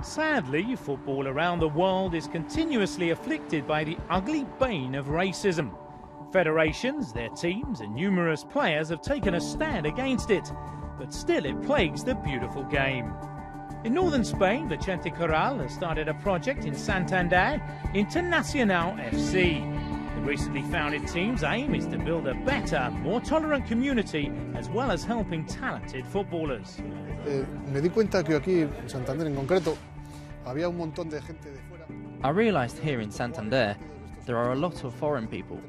Sadly, football around the world is continuously afflicted by the ugly bane of racism. Federations, their teams and numerous players have taken a stand against it, but still it plagues the beautiful game. In northern Spain, Vicente Corral has started a project in Santander, Internacional FC. The recently founded team's aim is to build a better, more tolerant community, as well as helping talented footballers. Me di cuenta que aquí, en Santander en concreto, había un montón de gente de fuera. I realised here in Santander there are a lot of foreign people.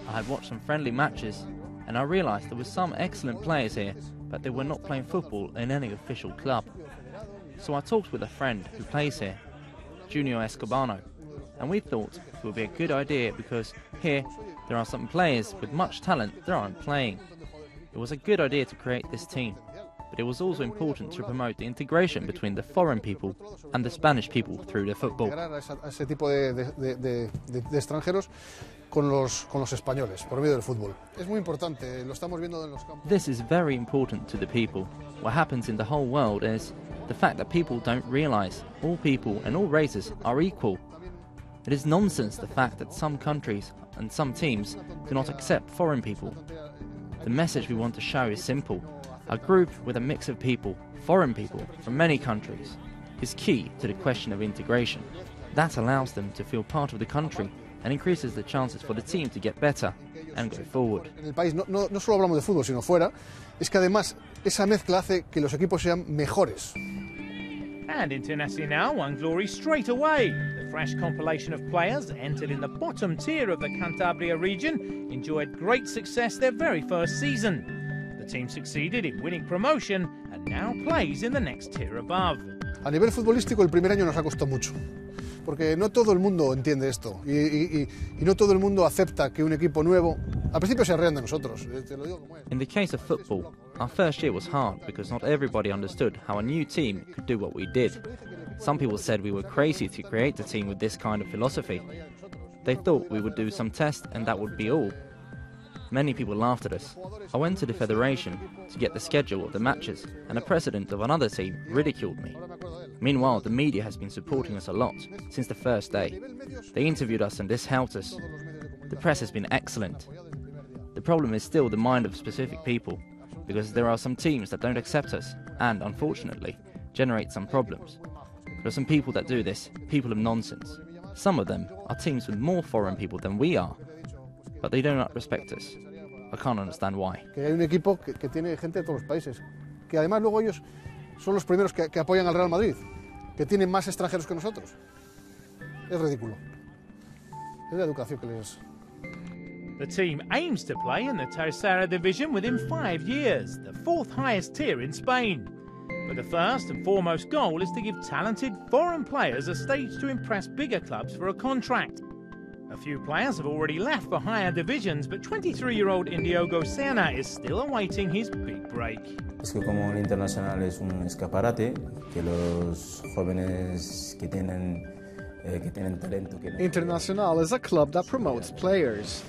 I had watched some friendly matches and I realised there were some excellent players here, but they were not playing football in any official club. So I talked with a friend who plays here, Junior Escobano, and we thought it would be a good idea because here there are some players with much talent that aren't playing. It was a good idea to create this team, but it was also important to promote the integration between the foreign people and the Spanish people through the football. Ese tipo de extranjeros con los españoles por medio del fútbol. Es muy importante, lo estamos viendo en los campos. This is very important to the people. What happens in the whole world is the fact that people don't realise all people and all races are equal. It is nonsense the fact that some countries and some teams do not accept foreign people. The message we want to show is simple. A group with a mix of people, foreign people from many countries, is key to the question of integration. That allows them to feel part of the country and increases the chances for the team to get better and go forward. En el país no solo hablamos de fútbol, sino fuera, es que además esa mezcla hace que los equipos sean mejores. And Internacional won glory straight away. The fresh compilation of players entered in the bottom tier of the Cantabria region enjoyed great success their very first season. The team succeeded in winning promotion and now plays in the next tier above. A nivel futbolístico el primer año nos ha costado mucho, porque no todo el mundo entiende esto y no todo el mundo acepta que un equipo nuevo, al principio se ríen de nosotros, te lo digo como es. In the case of football, our first year was hard because not everybody understood how a new team could do what we did. Some people said we were crazy to create a team with this kind of philosophy. They thought we would do some tests and that would be all. Many people laughed at us. I went to the federation to get the schedule of the matches and the president of another team ridiculed me. Meanwhile, the media has been supporting us a lot since the first day. They interviewed us and this helped us. The press has been excellent. The problem is still the mind of specific people, because there are some teams that don't accept us and, unfortunately, generate some problems. There are some people that do this, people of nonsense. Some of them are teams with more foreign people than we are, but they do not respect us. I can't understand why. Que hay un equipo que tiene gente de todos los países, que además luego ellos son los primeros que apoyan al Real Madrid, que tienen más extranjeros que nosotros. Es ridículo. Es la educación que les... The team aims to play in the Tercera Division within 5 years, the fourth highest tier in Spain. But the first and foremost goal is to give talented foreign players a stage to impress bigger clubs for a contract. A few players have already left for higher divisions, but 23-year-old Indiogo Serna is still awaiting his big break. Es que como el Internacional es un escaparate, que los jóvenes que tienen talento... Internacional is a club that promotes players.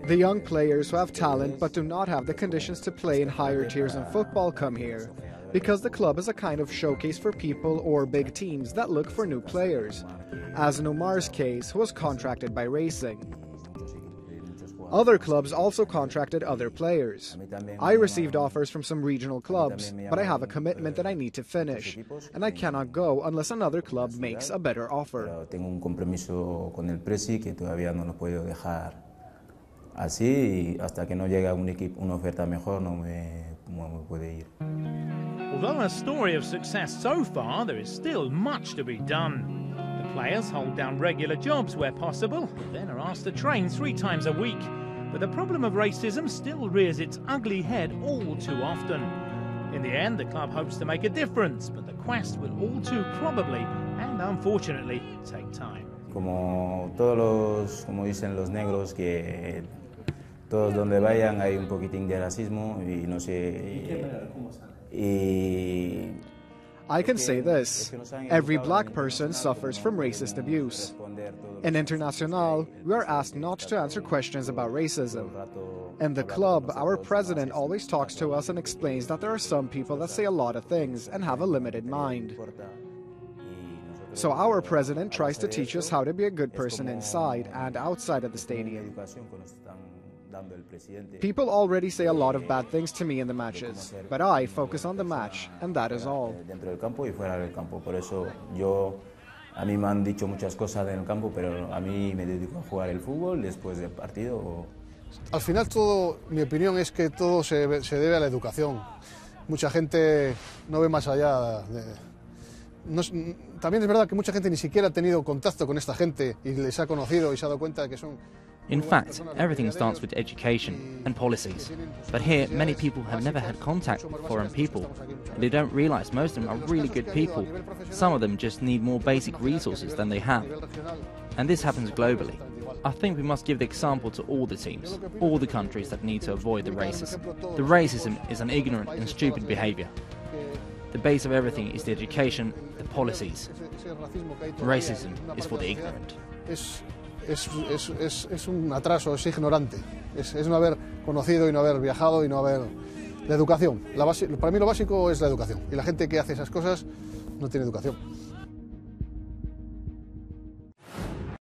The young players who have talent but do not have the conditions to play in higher tiers in football come here, because the club is a kind of showcase for people or big teams that look for new players, as in Omar's case, who was contracted by Racing. Other clubs also contracted other players. I received offers from some regional clubs, but I have a commitment that I need to finish, and I cannot go unless another club makes a better offer. Tengo un compromiso con el Presi que todavía no lo puedo dejar así y hasta que no llegue una oferta mejor no me puede ir. Although a story of success so far, there is still much to be done. The players hold down regular jobs where possible, then are asked to train 3 times a week. But the problem of racism still rears its ugly head all too often. In the end, the club hopes to make a difference, but the quest will all too probably and unfortunately take time. Como dicen los negros, que todos donde vayan hay un poquitín de racismo y no sé. I can say this, every black person suffers from racist abuse. In Internacional, we are asked not to answer questions about racism. In the club, our president always talks to us and explains that there are some people that say a lot of things and have a limited mind. So our president tries to teach us how to be a good person inside and outside of the stadium. People already say a lot of bad things to me in the matches, but I focus on the match, and that is all. Dentro del campo y fuera del campo. Por eso a mí me han dicho muchas cosas en el campo, pero a mí me dedico a jugar el fútbol después del partido. Al final todo, mi opinión es que todo se debe a la educación. Mucha gente no ve más allá también es verdad que mucha gente ni siquiera ha tenido contacto con esta gente y les ha conocido y se ha dado cuenta de que son... In fact, everything starts with education and policies. But here, many people have never had contact with foreign people, and they don't realize most of them are really good people. Some of them just need more basic resources than they have. And this happens globally. I think we must give the example to all the teams, all the countries that need to avoid the racism. The racism is an ignorant and stupid behavior. The base of everything is the education, the policies. Racism is for the ignorant. Es un atraso, es ignorante. Es no haber conocido y no haber viajado y no haber... La educación. Para mí lo básico es la educación. Y la gente que hace esas cosas no tiene educación.